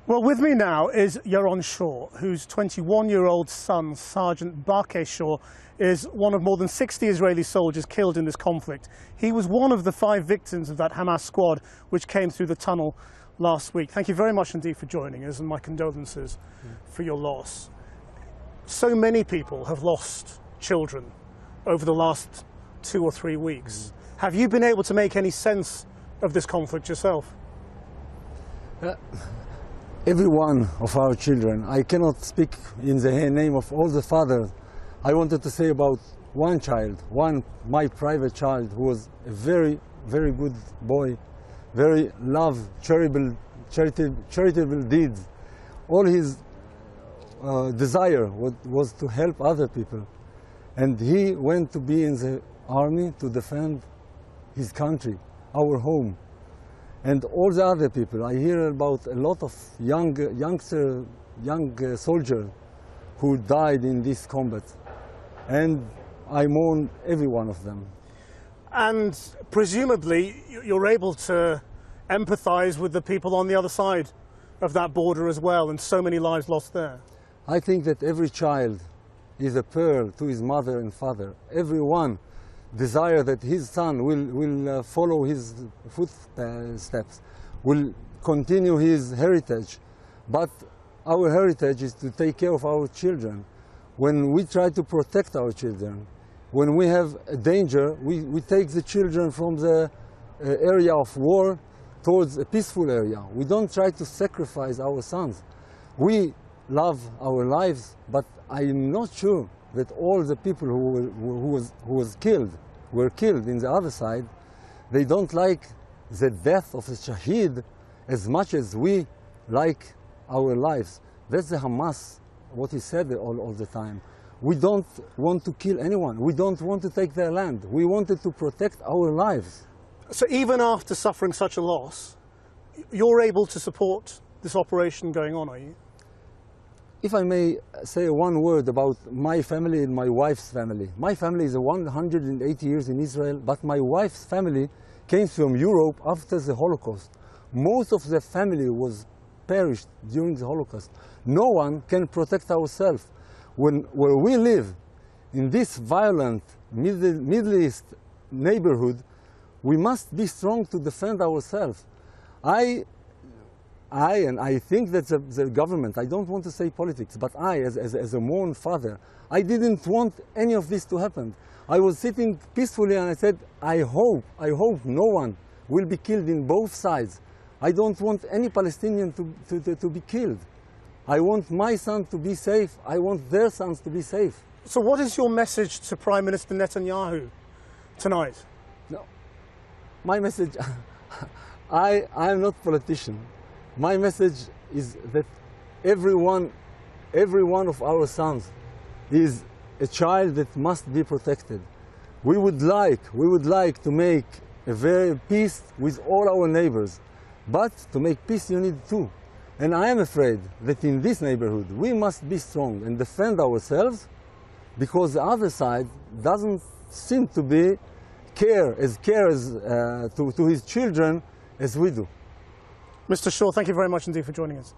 Well, with me now is Yaron Shor, whose 21-year-old son, Sergeant Barkay Shor, is one of more than 60 Israeli soldiers killed in this conflict. He was one of the 5 victims of that Hamas squad which came through the tunnel last week. Thank you very much indeed for joining us, and my condolences for your loss. So many people have lost children over the last 2 or 3 weeks. Have you been able to make any sense of this conflict yourself? Every one of our children, I cannot speak in the name of all the fathers. I wanted to say about one child, my private child, who was a very, very good boy, very charitable deeds. All his desire was to help other people. And he went to be in the army to defend his country, our home. And all the other people, I hear about a lot of young soldiers who died in this combat. And I mourn every one of them. And presumably you're able to empathize with the people on the other side of that border as well, and so many lives lost there. I think that every child is a pearl to his mother and father. Everyone desire that his son will follow his footsteps, will continue his heritage. But our heritage is to take care of our children. When we try to protect our children, when we have a danger, we take the children from the area of war towards a peaceful area. We don't try to sacrifice our sons. We love our lives, but I'm not sure that all the people who were killed in the other side, they don't like the death of a shaheed as much as we like our lives. That's the Hamas, what he said all the time. We don't want to kill anyone. We don't want to take their land. We wanted to protect our lives. So even after suffering such a loss, you're able to support this operation going on, are you? If I may say one word about my family and my wife's family. My family is 180 years in Israel, but my wife's family came from Europe after the Holocaust. Most of the family was perished during the Holocaust. No one can protect ourselves. Where we live, in this violent Middle East neighborhood, we must be strong to defend ourselves. I think that the government, I don't want to say politics, but as a mourn father, I didn't want any of this to happen. I was sitting peacefully and I said, I hope no one will be killed in both sides. I don't want any Palestinian to be killed. I want my son to be safe. I want their sons to be safe. So what is your message to Prime Minister Netanyahu tonight? No, my message, I am not a politician. My message is that every one of our sons is a child that must be protected. We would like to make a very peace with all our neighbors, but to make peace you need two. And I am afraid that in this neighborhood we must be strong and defend ourselves, because the other side doesn't seem to be care to his children as we do. Mr. Shor, thank you very much indeed for joining us.